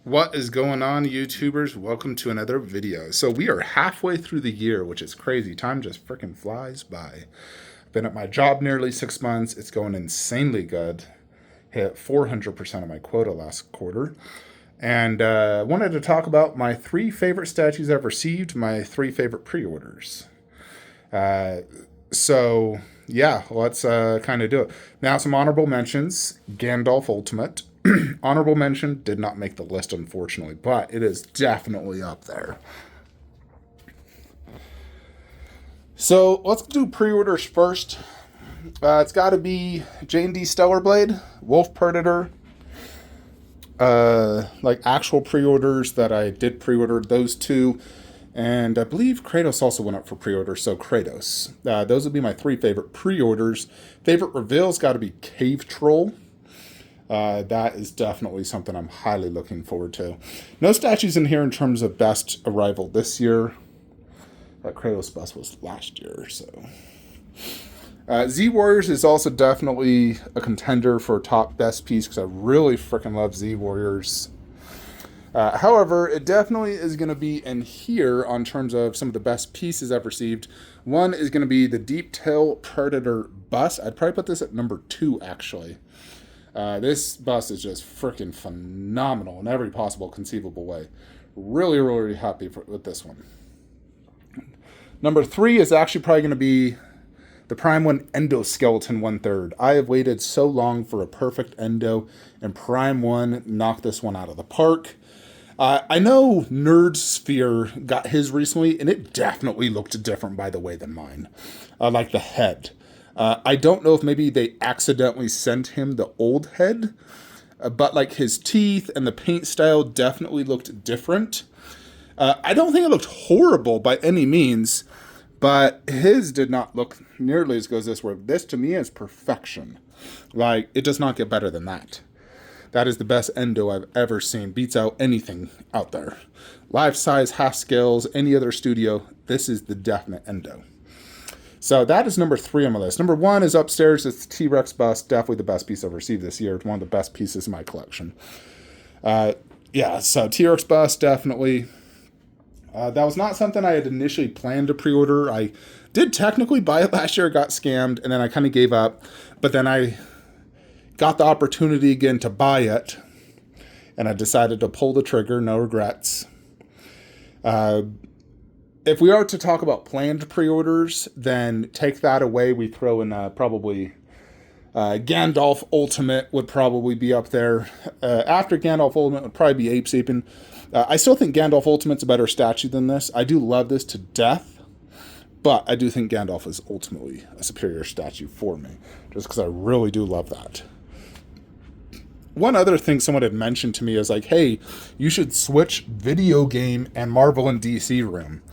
What is going on, YouTubers? Welcome to another video. So we are halfway through the year, which is crazy. Time just freaking flies by. Been at my job nearly 6 months. It's going insanely good. Hit 400% of my quota last quarter. And wanted to talk about my 3 favorite statues I've received, my 3 favorite pre-orders. So yeah, let's kind of do it. Now, some honorable mentions. Gandalf Ultimate. Honorable mention, did not make the list, unfortunately, but it is definitely up there. So let's do pre-orders first. It's got to be J&D Stellar Blade, Wolf Predator, like actual pre-orders that I did pre-order, those two. And I believe Kratos also went up for pre-order, so Kratos. Those would be my 3 favorite pre-orders. Favorite reveal's got to be Cave Troll. That is definitely something I'm highly looking forward to. No statues in here in terms of best arrival this year. Kratos' best was last year, so. Z Warriors is also definitely a contender for top best piece because I really freaking love Z Warriors. However, it definitely is going to be in here on terms of some of the best pieces I've received. One is going to be the Deep Tail Predator bust. I'd probably put this at number 2, actually. This bust is just freaking phenomenal in every possible conceivable way. Really, really happy with this one. Number 3 is actually probably going to be the Prime 1 Endoskeleton 1/3. I have waited so long for a perfect Endo, and Prime 1 knocked this one out of the park. I know Nerd Sphere got his recently, and it definitely looked different, by the way, than mine. Like the head. I don't know if maybe they accidentally sent him the old head, but like his teeth and the paint style definitely looked different. I don't think it looked horrible by any means, but his did not look nearly as good as this, where this to me is perfection. Like, it does not get better than that. That is the best Endo I've ever seen. Beats out anything out there. Life size, half scales, any other studio, this is the definite Endo. So that is number 3 on my list. Number 1 is upstairs. It's the T-Rex bust. Definitely the best piece I've received this year. It's one of the best pieces in my collection. Yeah, so T-Rex bust, definitely. That was not something I had initially planned to pre-order. I did technically buy it last year, got scammed, and then I kind of gave up. But then I got the opportunity again to buy it, and I decided to pull the trigger. No regrets. If we are to talk about planned pre-orders, then take that away. We throw in probably Gandalf Ultimate would probably be up there. After Gandalf Ultimate would probably be Ape Sapien. I still think Gandalf Ultimate's a better statue than this. I do love this to death, but I do think Gandalf is ultimately a superior statue for me, just because I really do love that. One other thing someone had mentioned to me is like, hey, you should switch video game and Marvel and DC room.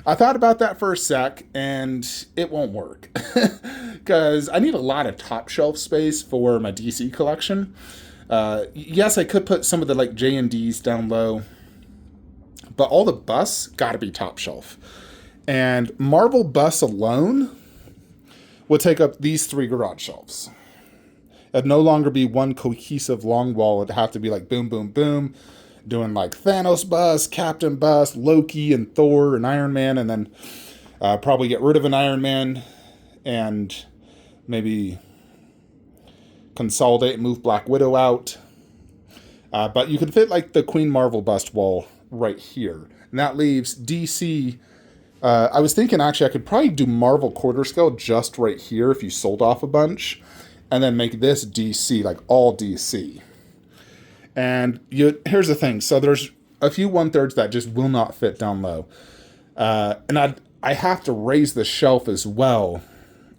I thought about that for a sec, and it won't work. Because I need a lot of top shelf space for my DC collection. Yes, I could put some of the like J&Ds down low, but all the busts got to be top shelf. And Marvel busts alone would take up these 3 garage shelves. It'd no longer be one cohesive long wall. It'd have to be like boom, boom, boom. Doing like Thanos bust, Captain bust, Loki and Thor and Iron Man, and then probably get rid of an Iron Man and maybe consolidate and move Black Widow out. But you could fit like the Queen Marvel bust wall right here. And that leaves DC. I was thinking actually I could probably do Marvel quarter scale just right here if you sold off a bunch. And then make this DC, like all DC. And here's the thing. So there's a few 1/3 that just will not fit down low. And I have to raise the shelf as well,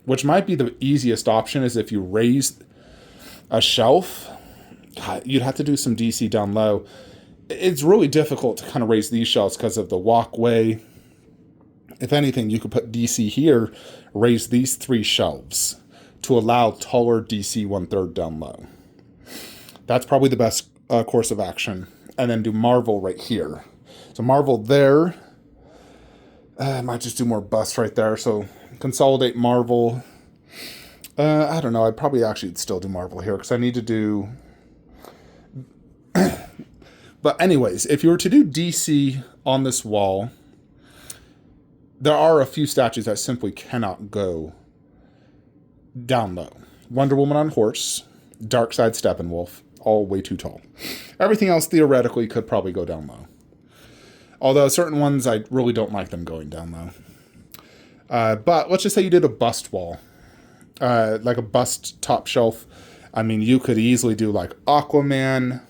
which might be the easiest option is if you raise a shelf, you'd have to do some DC down low. It's really difficult to kind of raise these shelves because of the walkway. If anything, you could put DC here, raise these 3 shelves to allow taller DC 1/3 down low. That's probably the best course of action. And then do Marvel right here. So Marvel there. I might just do more busts right there. So consolidate Marvel. I don't know. I'd probably actually still do Marvel here because I need to do But anyways, if you were to do DC on this wall, there are a few statues that simply cannot go down low. Wonder Woman on horse, Darkseid Steppenwolf, all way too tall. Everything else theoretically could probably go down low. Although certain ones, I really don't like them going down low. But let's just say you did a bust wall, like a bust top shelf. I mean, you could easily do like Aquaman,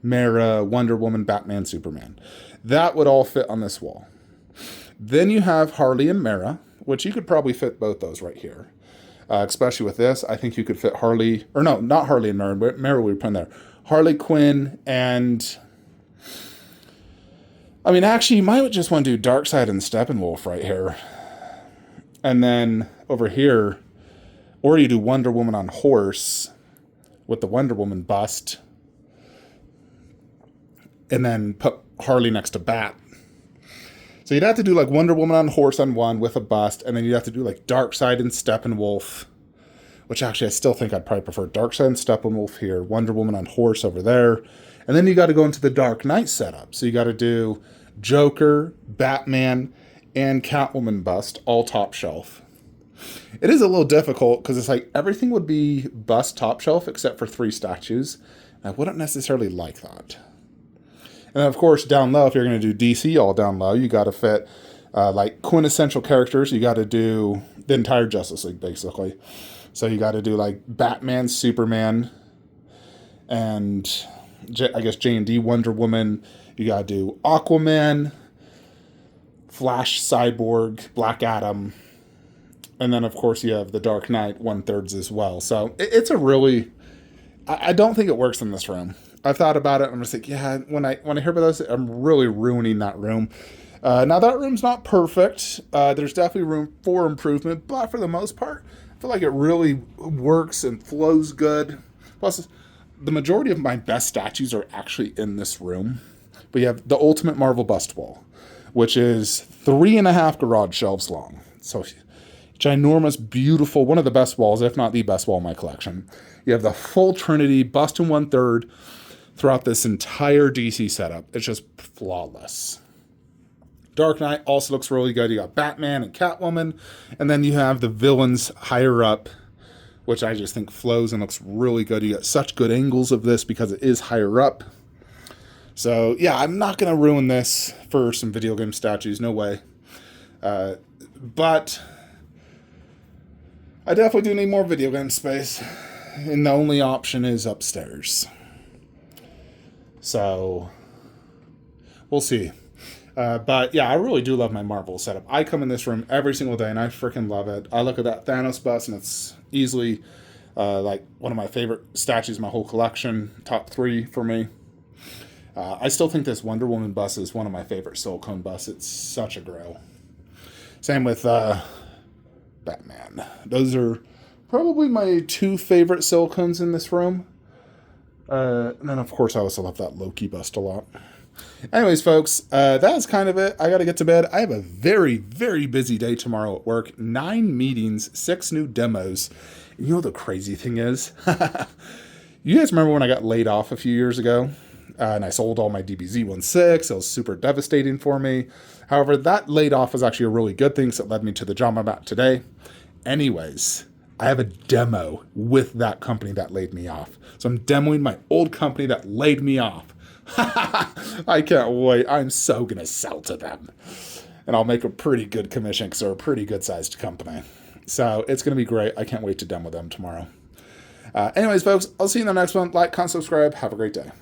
Mera, Wonder Woman, Batman, Superman. That would all fit on this wall. Then you have Harley and Mera, which you could probably fit both those right here. Especially with this, I think you could fit Harley, or no, not Harley and Mera, but Mera we put in there. Harley Quinn and... I mean, actually, you might just want to do Darkseid and Steppenwolf right here. And then over here, or you do Wonder Woman on horse with the Wonder Woman bust. And then put Harley next to Bat. So you'd have to do like Wonder Woman on horse on one with a bust. And then you'd have to do like Darkseid and Steppenwolf. Which actually I still think I'd probably prefer Darkseid and Steppenwolf here. Wonder Woman on horse over there. And then you got to go into the Dark Knight setup. So you got to do Joker, Batman, and Catwoman bust, all top shelf. It is a little difficult because it's like everything would be bust top shelf except for 3 statues. I wouldn't necessarily like that. And then of course, down low, if you're going to do DC all down low, you got to fit like quintessential characters. You got to do the entire Justice League, basically. So you got to do like Batman, Superman, and I guess J&D Wonder Woman. You got to do Aquaman, Flash, Cyborg, Black Adam. And then, of course, you have the Dark Knight 1/3 as well. So it's a really... I don't think it works in this room. I've thought about it. I'm just like, yeah, when I hear about this, I'm really ruining that room. Now, that room's not perfect. There's definitely room for improvement. But for the most part, I feel like it really works and flows good. Plus, the majority of my best statues are actually in this room. But you have the Ultimate Marvel Bust Wall, which is 3.5 garage shelves long. So ginormous, beautiful, one of the best walls, if not the best wall in my collection. You have the full Trinity bust in 1/3 throughout this entire DC setup. It's just flawless. Dark Knight also looks really good. You got Batman and Catwoman. And then you have the villains higher up, which I just think flows and looks really good. You got such good angles of this because it is higher up. So, yeah, I'm not going to ruin this for some video game statues. No way. But I definitely do need more video game space. And the only option is upstairs. So, we'll see. But, yeah, I really do love my Marvel setup. I come in this room every single day, and I freaking love it. I look at that Thanos bust, and it's easily, like, one of my favorite statues in my whole collection. Top 3 for me. I still think this Wonder Woman bust is one of my favorite silicone busts. It's such a grail. Same with Batman. Those are probably my 2 favorite silicones in this room. And then, of course, I also love that Loki bust a lot. Anyways, folks, that's kind of it. I got to get to bed. I have a very, very busy day tomorrow at work. 9 meetings, 6 new demos. You know the crazy thing is? You guys remember when I got laid off a few years ago? And I sold all my DBZ-16. It was super devastating for me. However, that laid off was actually a really good thing, so it led me to the job I'm at today. Anyways, I have a demo with that company that laid me off. So I'm demoing my old company that laid me off. I can't wait. I'm so going to sell to them. And I'll make a pretty good commission because they're a pretty good-sized company. So it's going to be great. I can't wait to demo them tomorrow. Anyways, folks, I'll see you in the next one. Like, comment, subscribe. Have a great day.